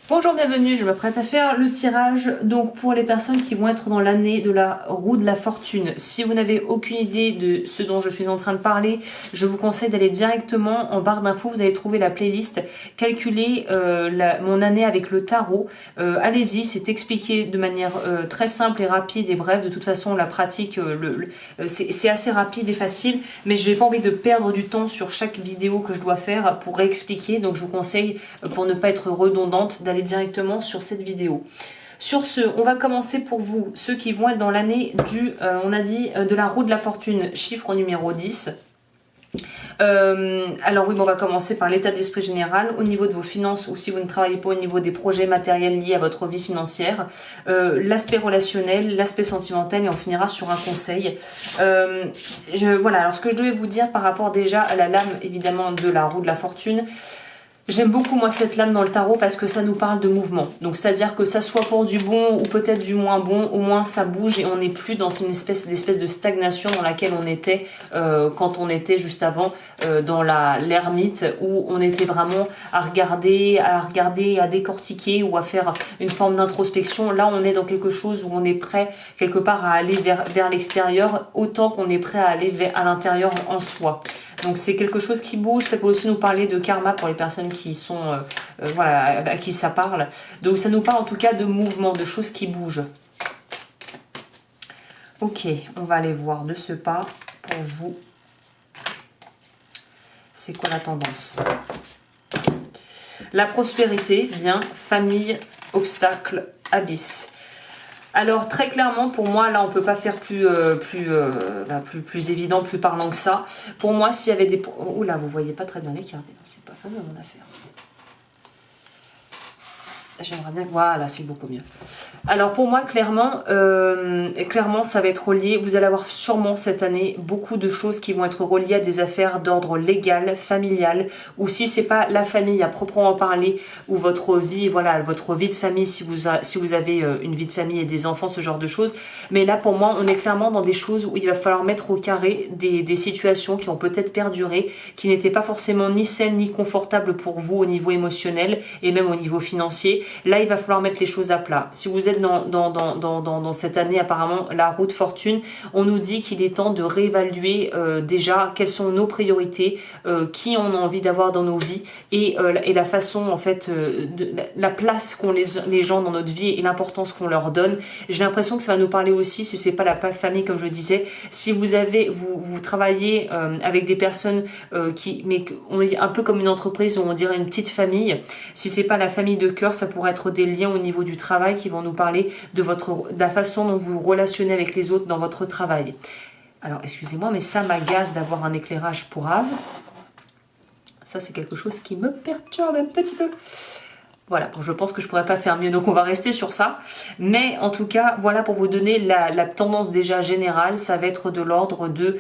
Bonjour, bienvenue, je m'apprête à faire le tirage donc pour les personnes qui vont être dans l'année de la roue de la fortune. Si vous n'avez aucune idée de ce dont je suis en train de parler, je vous conseille d'aller directement en barre d'infos, vous allez trouver la playlist Calculer mon année avec le tarot. Allez-y, c'est expliqué de manière très simple et rapide et bref. De toute façon, la pratique, c'est assez rapide et facile, mais je n'ai pas envie de perdre du temps sur chaque vidéo que je dois faire pour réexpliquer, donc je vous conseille, pour ne pas être redondante, d'aller directement sur cette vidéo. Sur ce, on va commencer pour vous, ceux qui vont être dans l'année du, on a dit, de la roue de la fortune, chiffre numéro 10. Alors oui, bon, on va commencer par l'état d'esprit général au niveau de vos finances, ou si vous ne travaillez pas, au niveau des projets matériels liés à votre vie financière, l'aspect relationnel, l'aspect sentimental, et on finira sur un conseil. Voilà, alors ce que je devais vous dire par rapport déjà à la lame évidemment de la roue de la fortune. J'aime beaucoup moi cette lame dans le tarot parce que ça nous parle de mouvement. Donc c'est-à-dire que ça soit pour du bon ou peut-être du moins bon, au moins ça bouge et on n'est plus dans une espèce de stagnation dans laquelle on était quand on était juste avant dans l'ermite, où on était vraiment à regarder, à décortiquer ou à faire une forme d'introspection. Là on est dans quelque chose où on est prêt quelque part à aller vers l'extérieur autant qu'on est prêt à aller à l'intérieur en soi. Donc c'est quelque chose qui bouge. Ça peut aussi nous parler de karma pour les personnes qui sont, voilà, à qui ça parle. Donc ça nous parle en tout cas de mouvement, de choses qui bougent. Ok, on va aller voir de ce pas pour vous. C'est quoi la tendance? La prospérité, bien, famille, obstacle, abysse. Alors très clairement pour moi, là on peut pas faire plus évident, plus parlant que ça. Pour moi, s'il y avait des... Oula, vous voyez pas très bien les cartes, c'est pas fameux mon affaire. J'aimerais bien... Voilà, c'est beaucoup mieux. Alors pour moi, clairement, ça va être relié. Vous allez avoir sûrement cette année beaucoup de choses qui vont être reliées à des affaires d'ordre légal, familial, ou si c'est pas la famille à proprement parler, ou votre vie, voilà, votre vie de famille, si vous avez une vie de famille et des enfants, ce genre de choses. Mais là, pour moi, on est clairement dans des choses où il va falloir mettre au carré des situations qui ont peut-être perduré, qui n'étaient pas forcément ni saines ni confortables pour vous au niveau émotionnel et même au niveau financier. Là, il va falloir mettre les choses à plat. Si vous êtes dans cette année, apparemment, la roue de fortune, on nous dit qu'il est temps de réévaluer déjà quelles sont nos priorités, qui on a envie d'avoir dans nos vies et la façon, en fait, la place qu'ont les gens dans notre vie et l'importance qu'on leur donne. J'ai l'impression que ça va nous parler aussi, si c'est pas la famille, comme je le disais, si vous travaillez avec des personnes mais on est un peu comme une entreprise, où on dirait une petite famille. Si c'est pas la famille de cœur, ça pourrait être des liens au niveau du travail qui vont nous parler de la façon dont vous vous relationnez avec les autres dans votre travail. Alors excusez-moi, mais ça m'agace d'avoir un éclairage pourrave. Ça c'est quelque chose qui me perturbe un petit peu. Voilà, je pense que je pourrais pas faire mieux, donc on va rester sur ça. Mais en tout cas, voilà pour vous donner la tendance déjà générale, ça va être de l'ordre de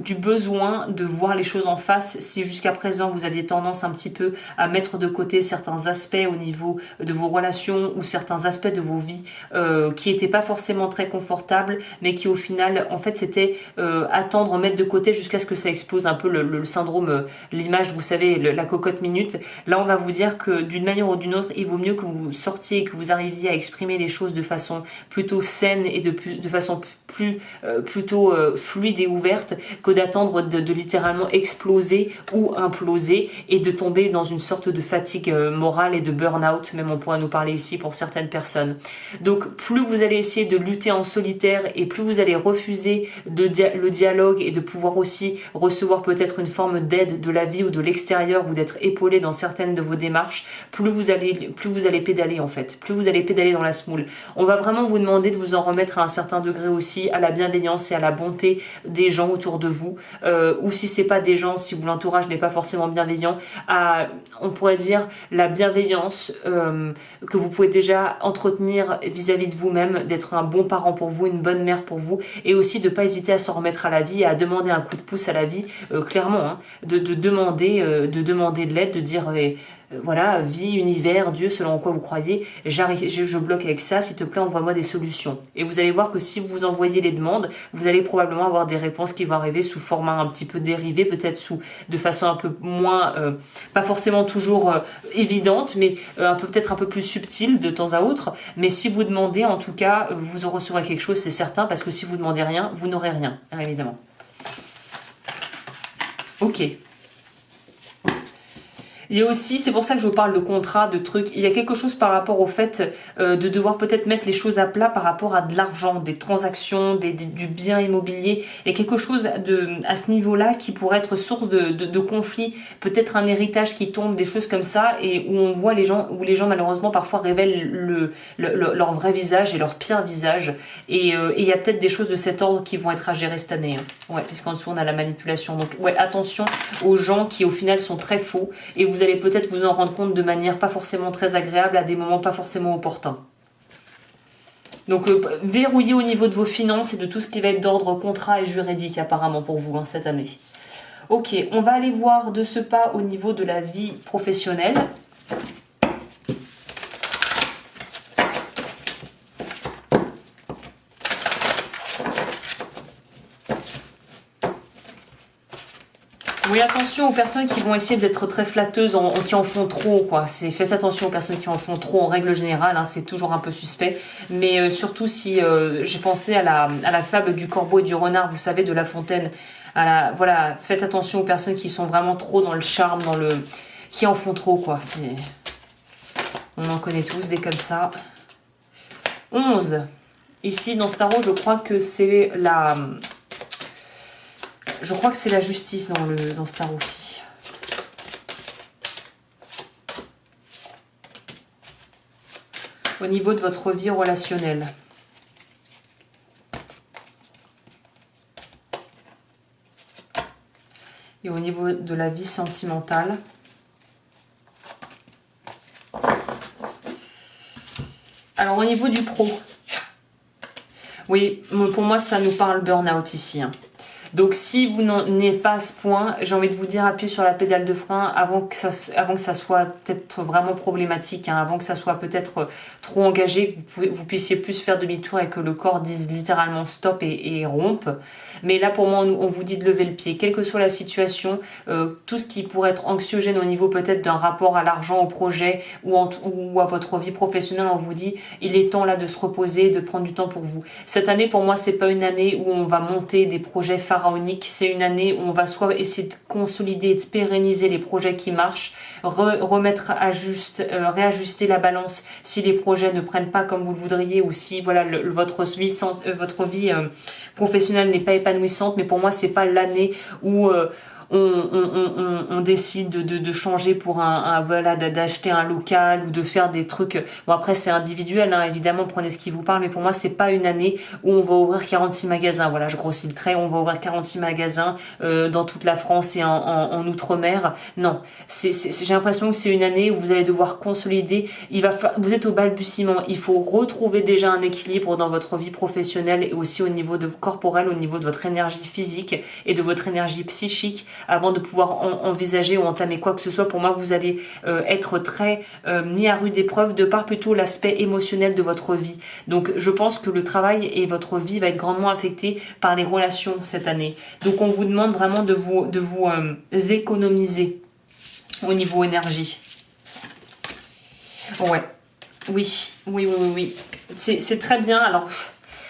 du besoin de voir les choses en face. Si jusqu'à présent vous aviez tendance un petit peu à mettre de côté certains aspects au niveau de vos relations ou certains aspects de vos vies qui n'étaient pas forcément très confortables, mais qui au final, en fait, c'était attendre, mettre de côté jusqu'à ce que ça explose, un peu le syndrome, l'image, vous savez, la cocotte minute. Là, on va vous dire que d'une manière ou d'une autre, il vaut mieux que vous sortiez, que vous arriviez à exprimer les choses de façon plutôt saine et de façon plutôt fluide et ouverte, que d'attendre de littéralement exploser ou imploser et de tomber dans une sorte de fatigue morale et de burn-out, même on pourrait nous parler ici pour certaines personnes. Donc plus vous allez essayer de lutter en solitaire et plus vous allez refuser le dialogue et de pouvoir aussi recevoir peut-être une forme d'aide de la vie ou de l'extérieur ou d'être épaulé dans certaines de vos démarches, plus vous allez pédaler en fait, plus vous allez pédaler dans la semoule. On va vraiment vous demander de vous en remettre à un certain degré aussi à la bienveillance et à la bonté des gens autour de vous, ou si c'est pas des gens, si l'entourage n'est pas forcément bienveillant, on pourrait dire la bienveillance que vous pouvez déjà entretenir vis-à-vis de vous-même, d'être un bon parent pour vous, une bonne mère pour vous, et aussi de pas hésiter à s'en remettre à la vie et à demander un coup de pouce à la vie, clairement, hein, de demander de l'aide, de dire voilà, vie, univers, Dieu, selon en quoi vous croyez, je bloque avec ça, s'il te plaît, envoie-moi des solutions. Et vous allez voir que si vous envoyez les demandes, vous allez probablement avoir des réponses qui vont arriver sous format un petit peu dérivé, peut-être de façon un peu moins, pas forcément toujours évidente, mais peut-être un peu plus subtile de temps à autre. Mais si vous demandez, en tout cas, vous en recevrez quelque chose, c'est certain, parce que si vous demandez rien, vous n'aurez rien, hein, évidemment. Ok. Il y a aussi, c'est pour ça que je vous parle de contrat, de trucs, il y a quelque chose par rapport au fait de devoir peut-être mettre les choses à plat par rapport à de l'argent, des transactions, du bien immobilier. Il y a quelque chose à ce niveau-là qui pourrait être source de conflits, peut-être un héritage qui tombe, des choses comme ça, et où on voit où les gens malheureusement parfois révèlent leur vrai visage et leur pire visage. Et il y a peut-être des choses de cet ordre qui vont être à gérer cette année. Hein. Ouais, puisqu'en dessous on a la manipulation. Donc ouais, attention aux gens qui au final sont très faux, et vous allez peut-être vous en rendre compte de manière pas forcément très agréable à des moments pas forcément opportuns. Donc verrouillez au niveau de vos finances et de tout ce qui va être d'ordre contrat et juridique apparemment pour vous hein, cette année. Ok, on va aller voir de ce pas au niveau de la vie professionnelle. Oui, attention aux personnes qui vont essayer d'être très flatteuses, qui en font trop, quoi. Faites attention aux personnes qui en font trop en règle générale, hein, c'est toujours un peu suspect. Mais surtout si j'ai pensé à la fable du corbeau et du renard, vous savez, de La Fontaine. Voilà, faites attention aux personnes qui sont vraiment trop dans le charme, qui en font trop, quoi. On en connaît tous des comme ça. 11. Ici, dans ce tarot, je crois que c'est la justice dans ce tarot-ci. Au niveau de votre vie relationnelle. Et au niveau de la vie sentimentale. Alors au niveau du pro. Oui, pour moi ça nous parle burn-out ici. Hein. Donc si vous n'en êtes pas à ce point, j'ai envie de vous dire appuyez sur la pédale de frein avant que ça soit peut-être vraiment problématique, hein, avant que ça soit peut-être trop engagé, que vous puissiez plus faire demi-tour et que le corps dise littéralement stop et rompe. Mais là pour moi on vous dit de lever le pied, quelle que soit la situation, tout ce qui pourrait être anxiogène au niveau peut-être d'un rapport à l'argent, au projet ou à votre vie professionnelle, on vous dit il est temps là de se reposer, de prendre du temps pour vous. Cette année pour moi c'est pas une année où on va monter des projets pharaoniques, c'est une année où on va soit essayer de consolider et de pérenniser les projets qui marchent, remettre réajuster la balance si les projets ne prennent pas comme vous le voudriez ou si voilà votre vie professionnelle n'est pas épanouissante. Mais pour moi c'est pas l'année où on décide de changer pour d'acheter un local ou de faire des trucs. Bon après c'est individuel, hein, évidemment, prenez ce qui vous parle, mais pour moi c'est pas une année où on va ouvrir 46 magasins. Voilà, je grossis le trait, on va ouvrir 46 magasins dans toute la France et en Outre-mer. Non, j'ai l'impression que c'est une année où vous allez devoir consolider. Vous êtes au balbutiement. Il faut retrouver déjà un équilibre dans votre vie professionnelle et aussi au niveau corporel, au niveau de votre énergie physique et de votre énergie psychique. Avant de pouvoir envisager ou entamer quoi que ce soit, pour moi, vous allez être très mis à rude épreuve de par plutôt l'aspect émotionnel de votre vie. Donc, je pense que le travail et votre vie va être grandement affecté par les relations cette année. Donc, on vous demande vraiment de vous économiser au niveau énergie. Ouais. Oui. C'est très bien. Alors...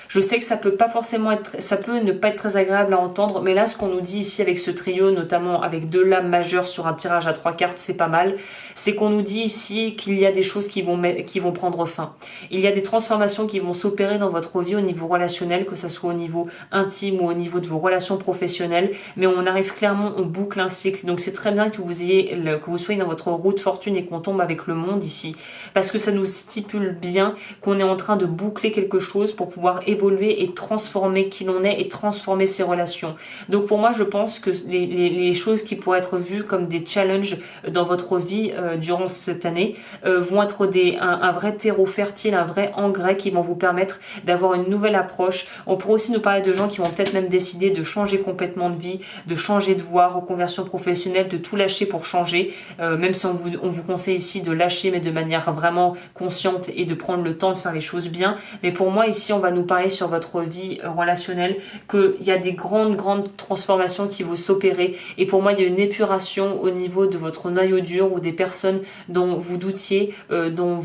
Je sais que ça peut ne pas être très agréable à entendre, mais là, ce qu'on nous dit ici avec ce trio, notamment avec 2 lames majeures sur un tirage à 3 cartes, c'est pas mal. C'est qu'on nous dit ici qu'il y a des choses qui vont prendre fin. Il y a des transformations qui vont s'opérer dans votre vie au niveau relationnel, que ça soit au niveau intime ou au niveau de vos relations professionnelles. Mais on arrive clairement, on boucle un cycle. Donc c'est très bien que vous soyez dans votre roue de fortune et qu'on tombe avec le monde ici, parce que ça nous stipule bien qu'on est en train de boucler quelque chose pour pouvoir évoluer et transformer qui l'on est et transformer ses relations. Donc pour moi, je pense que les choses qui pourraient être vues comme des challenges dans votre vie durant cette année vont être un vrai terreau fertile, un vrai engrais qui vont vous permettre d'avoir une nouvelle approche. On pourrait aussi nous parler de gens qui vont peut-être même décider de changer complètement de vie, de changer de voie, reconversion professionnelle, de tout lâcher pour changer, même si on vous conseille ici de lâcher mais de manière vraiment consciente et de prendre le temps de faire les choses bien. Mais pour moi ici on va nous parler sur votre vie relationnelle qu'il y a des grandes transformations qui vont s'opérer et pour moi il y a une épuration au niveau de votre noyau dur ou des personnes dont vous doutiez, dont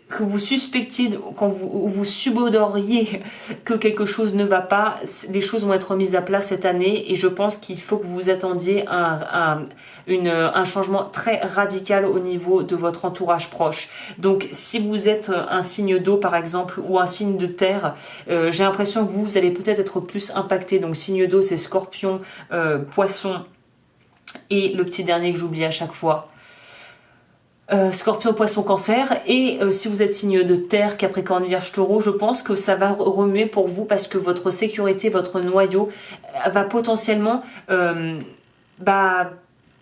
que vous suspectiez, quand vous subodoriez que quelque chose ne va pas, les choses vont être mises à plat cette année et je pense qu'il faut que vous attendiez un changement très radical au niveau de votre entourage proche. Donc si vous êtes un signe d'eau par exemple ou un signe de terre, j'ai l'impression que vous allez peut-être être plus impacté. Donc signe d'eau c'est Scorpion, Poisson et le petit dernier que j'oublie à chaque fois. Scorpion, Poisson, Cancer et si vous êtes signe de terre, Capricorne, Vierge, Taureau, je pense que ça va remuer pour vous parce que votre sécurité, votre noyau va potentiellement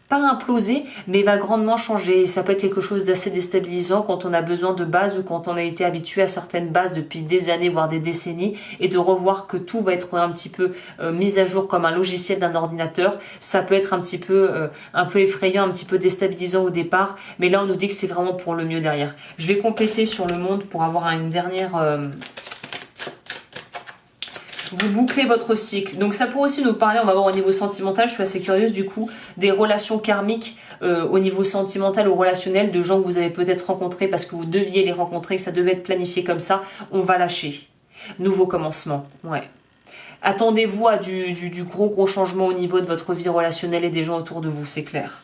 pas imploser, mais va grandement changer. Et ça peut être quelque chose d'assez déstabilisant quand on a besoin de bases ou quand on a été habitué à certaines bases depuis des années, voire des décennies, et de revoir que tout va être un petit peu mis à jour comme un logiciel d'un ordinateur. Ça peut être un peu effrayant, un petit peu déstabilisant au départ, mais là on nous dit que c'est vraiment pour le mieux derrière. Je vais compléter sur le monde pour avoir une dernière... Vous bouclez votre cycle. Donc ça pourrait aussi nous parler, on va voir au niveau sentimental, je suis assez curieuse du coup, des relations karmiques au niveau sentimental ou relationnel, de gens que vous avez peut-être rencontrés parce que vous deviez les rencontrer, que ça devait être planifié comme ça, on va lâcher. Nouveau commencement, ouais. Attendez-vous à du gros changement au niveau de votre vie relationnelle et des gens autour de vous, c'est clair.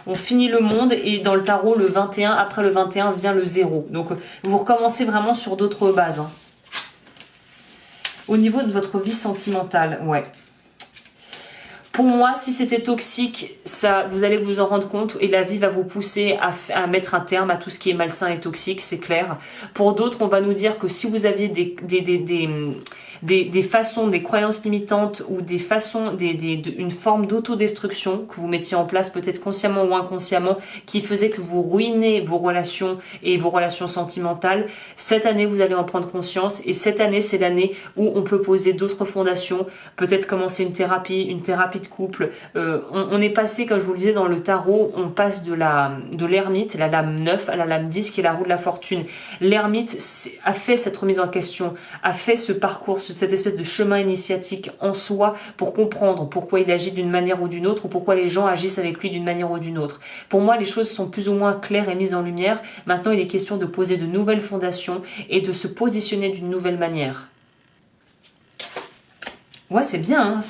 On finit le monde et dans le tarot, le 21, après le 21 vient le 0. Donc vous recommencez vraiment sur d'autres bases, hein. Au niveau de votre vie sentimentale, ouais. Pour moi, si c'était toxique, ça, vous allez vous en rendre compte et la vie va vous pousser à mettre un terme à tout ce qui est malsain et toxique, c'est clair. Pour d'autres, on va nous dire que si vous aviez des façons, des croyances limitantes ou des façons, une forme d'autodestruction que vous mettiez en place peut-être consciemment ou inconsciemment qui faisait que vous ruinez vos relations et vos relations sentimentales, cette année vous allez en prendre conscience et cette année c'est l'année où on peut poser d'autres fondations, peut-être commencer une thérapie de couple. On est passé, comme je vous le disais dans le tarot, on passe de l'ermite, la lame 9 à la lame 10 qui est la roue de la fortune. L'ermite a fait cette remise en question, a fait ce parcours, cette espèce de chemin initiatique en soi pour comprendre pourquoi il agit d'une manière ou d'une autre ou pourquoi les gens agissent avec lui d'une manière ou d'une autre. Pour moi, les choses sont plus ou moins claires et mises en lumière. Maintenant, il est question de poser de nouvelles fondations et de se positionner d'une nouvelle manière. Ouais, c'est bien, hein,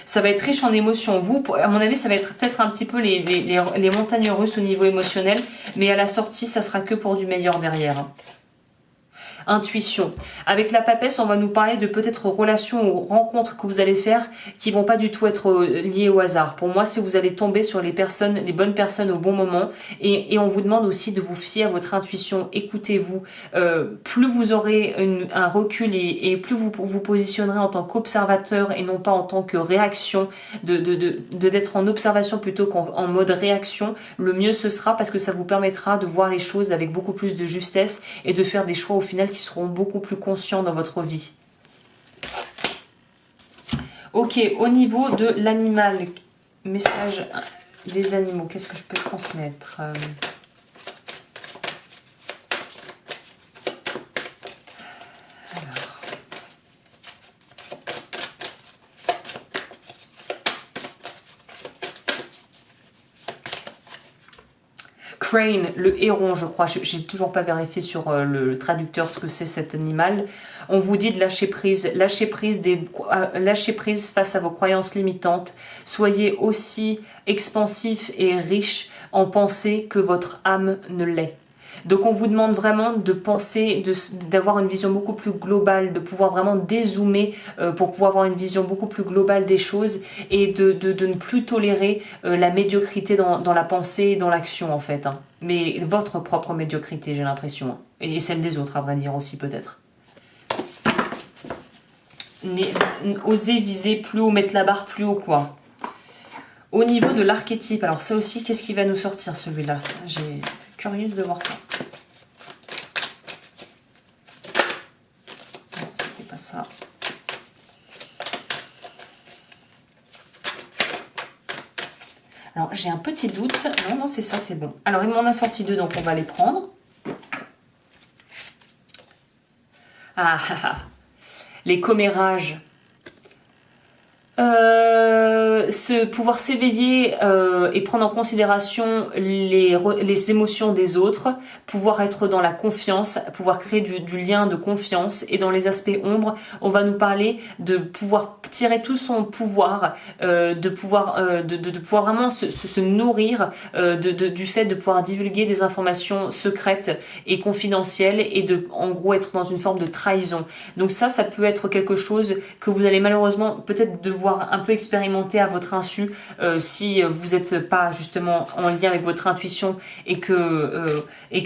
ça va être riche en émotions. Vous, à mon avis, ça va être peut-être un petit peu les montagnes russes au niveau émotionnel, mais à la sortie, ça sera que pour du meilleur derrière. Intuition. Avec la papesse, on va nous parler de peut-être relations ou rencontres que vous allez faire qui vont pas du tout être liées au hasard. Pour moi, c'est vous allez tomber sur les bonnes personnes au bon moment et on vous demande aussi de vous fier à votre intuition. Écoutez-vous. Plus vous aurez un recul et plus vous vous positionnerez en tant qu'observateur et non pas en tant que réaction, d'être en observation plutôt qu'en mode réaction, le mieux ce sera parce que ça vous permettra de voir les choses avec beaucoup plus de justesse et de faire des choix au final qui seront beaucoup plus conscients dans votre vie. Ok, au niveau de l'animal, message des animaux, qu'est-ce que je peux transmettre ? Crane, le héron, je crois. J'ai toujours pas vérifié sur le traducteur ce que c'est cet animal. On vous dit de lâcher prise face à vos croyances limitantes. Soyez aussi expansif et riche en pensée que votre âme ne l'est. Donc on vous demande vraiment de penser, d'avoir une vision beaucoup plus globale, de pouvoir vraiment dézoomer pour pouvoir avoir une vision beaucoup plus globale des choses et de ne plus tolérer la médiocrité dans la pensée et dans l'action en fait. Hein. Mais votre propre médiocrité, j'ai l'impression. Hein. Et celle des autres, à vrai dire aussi, peut-être. Osez viser plus haut, mettre la barre plus haut, quoi. Au niveau de l'archétype, alors ça aussi, qu'est-ce qui va nous sortir, celui-là? J'ai curieuse de voir ça. Non, c'était pas ça. Alors, j'ai un petit doute. Non, non, c'est ça, c'est bon. Alors, il m'en a sorti deux, donc on va les prendre. Ah, ah, ah. Les commérages. Pouvoir s'éveiller et prendre en considération les émotions des autres, pouvoir être dans la confiance, pouvoir créer du lien de confiance. Et dans les aspects ombres, on va nous parler de pouvoir tirer tout son pouvoir, de pouvoir vraiment se nourrir du fait de pouvoir divulguer des informations secrètes et confidentielles et de en gros être dans une forme de trahison. Donc ça peut être quelque chose que vous allez malheureusement peut-être devoir un peu expérimenter à votre insu si vous n'êtes pas justement en lien avec votre intuition et que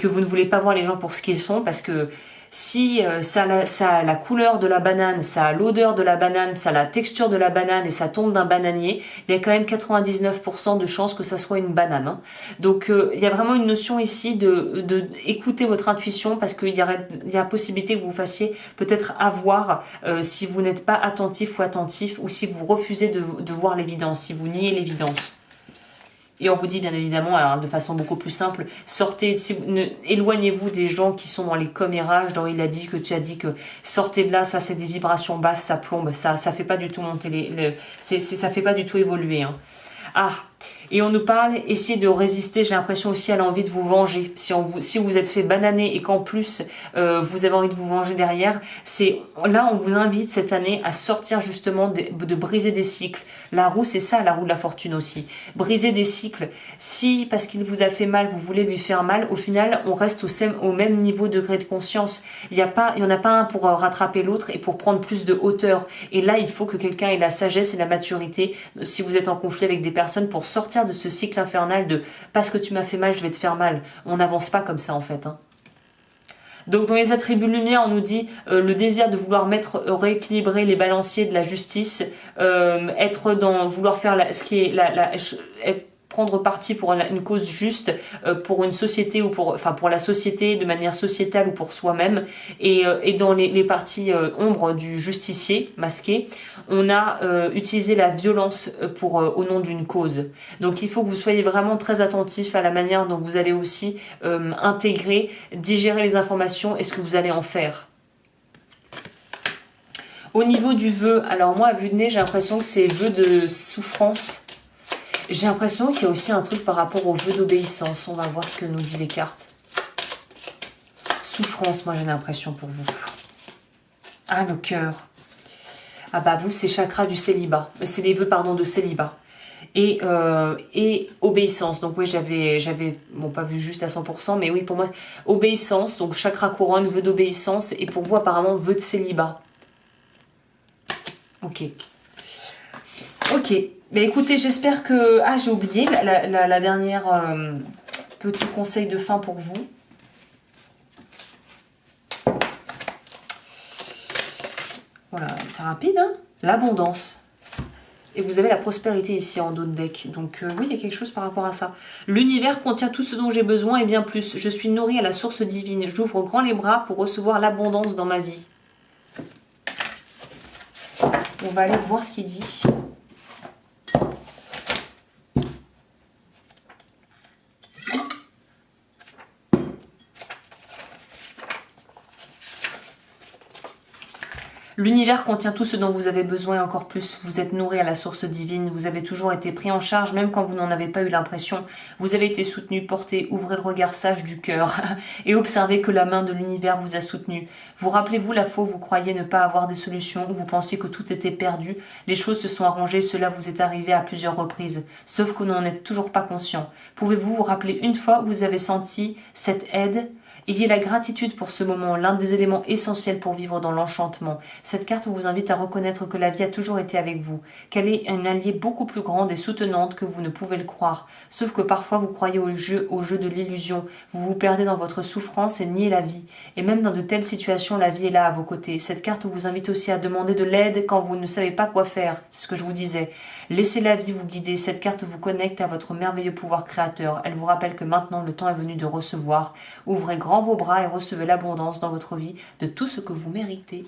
vous ne voulez pas voir les gens pour ce qu'ils sont, parce que si ça a la couleur de la banane, ça a l'odeur de la banane, ça a la texture de la banane et ça tombe d'un bananier, il y a quand même 99% de chances que ça soit une banane. Hein. Donc il y a vraiment une notion ici de écouter votre intuition, parce qu'il y a possibilité que vous fassiez peut-être avoir si vous n'êtes pas attentif ou attentif, ou si vous refusez de voir l'évidence, si vous niez l'évidence. Et on vous dit bien évidemment, alors de façon beaucoup plus simple, éloignez-vous des gens qui sont dans les commérages, dont tu as dit que sortez de là, ça c'est des vibrations basses, ça plombe, ça fait pas du tout monter ça fait pas du tout évoluer. Hein. Ah, et on nous parle, essayez de résister, j'ai l'impression aussi à l'envie de vous venger. Si vous êtes fait bananer et qu'en plus vous avez envie de vous venger derrière, là on vous invite cette année à sortir justement de briser des cycles. La roue, c'est ça, la roue de la fortune aussi. Briser des cycles. Si, parce qu'il vous a fait mal, vous voulez lui faire mal, au final, on reste au même niveau de degré de conscience. Il y en a pas un pour rattraper l'autre et pour prendre plus de hauteur. Et là, il faut que quelqu'un ait la sagesse et la maturité, si vous êtes en conflit avec des personnes, pour sortir de ce cycle infernal de « parce que tu m'as fait mal, je vais te faire mal ». On n'avance pas comme ça, en fait, hein. Donc dans les attributs lumière, on nous dit le désir de vouloir rééquilibrer les balanciers de la justice, vouloir faire ce qui est prendre parti pour une cause juste, pour une société ou pour la société de manière sociétale ou pour soi-même. Et dans les parties ombres du justicier masqué, on a utilisé la violence au nom d'une cause. Donc il faut que vous soyez vraiment très attentif à la manière dont vous allez aussi intégrer, digérer les informations et ce que vous allez en faire. Au niveau du vœu, alors moi à vue de nez, j'ai l'impression que c'est vœu de souffrance. J'ai l'impression qu'il y a aussi un truc par rapport au vœu d'obéissance. On va voir ce que nous dit les cartes. Souffrance, moi j'ai l'impression pour vous. Ah, le cœur. Ah bah vous, c'est chakra du célibat. C'est les vœux, de célibat. Et obéissance. Donc oui, j'avais pas vu juste à 100%, mais oui, pour moi, obéissance. Donc chakra couronne, vœu d'obéissance. Et pour vous, apparemment, vœu de célibat. Ok. Ok. Mais écoutez, j'espère que... Ah, j'ai oublié la dernière petit conseil de fin pour vous. Voilà, c'est rapide, hein. L'abondance. Et vous avez la prospérité ici en dos de deck. Donc oui, il y a quelque chose par rapport à ça. L'univers contient tout ce dont j'ai besoin et bien plus. Je suis nourrie à la source divine. J'ouvre grand les bras pour recevoir l'abondance dans ma vie. On va aller voir ce qu'il dit. L'univers contient tout ce dont vous avez besoin et encore plus. Vous êtes nourri à la source divine. Vous avez toujours été pris en charge, même quand vous n'en avez pas eu l'impression. Vous avez été soutenu, porté. Ouvrez le regard sage du cœur et observez que la main de l'univers vous a soutenu. Vous rappelez-vous la fois où vous croyiez ne pas avoir des solutions, où vous pensiez que tout était perdu. Les choses se sont arrangées, cela vous est arrivé à plusieurs reprises. Sauf que vous n'en êtes toujours pas conscient. Pouvez-vous vous rappeler une fois où vous avez senti cette aide Ayez la gratitude pour ce moment, l'un des éléments essentiels pour vivre dans l'enchantement. Cette carte vous invite à reconnaître que la vie a toujours été avec vous, qu'elle est une alliée beaucoup plus grande et soutenante que vous ne pouvez le croire. Sauf que parfois vous croyez au jeu de l'illusion, vous vous perdez dans votre souffrance et niez la vie. Et même dans de telles situations, la vie est là à vos côtés. Cette carte vous invite aussi à demander de l'aide quand vous ne savez pas quoi faire. C'est ce que je vous disais. Laissez la vie vous guider. Cette carte vous connecte à votre merveilleux pouvoir créateur. Elle vous rappelle que maintenant le temps est venu de recevoir. Ouvrez grand vos bras et recevez l'abondance dans votre vie de tout ce que vous méritez.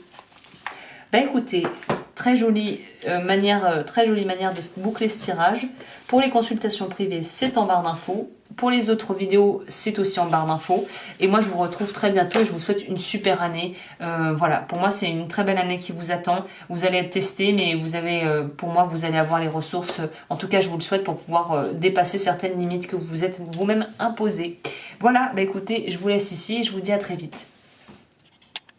Ben écoutez, très jolie manière de boucler ce tirage. Pour les consultations privées, c'est en barre d'infos. Pour les autres vidéos, c'est aussi en barre d'infos. Et moi, je vous retrouve très bientôt et je vous souhaite une super année. Voilà, pour moi, c'est une très belle année qui vous attend. Vous allez être testé, mais vous avez, pour moi, vous allez avoir les ressources. En tout cas, je vous le souhaite pour pouvoir dépasser certaines limites que vous êtes vous-même imposées. Voilà, bah écoutez, je vous laisse ici et je vous dis à très vite.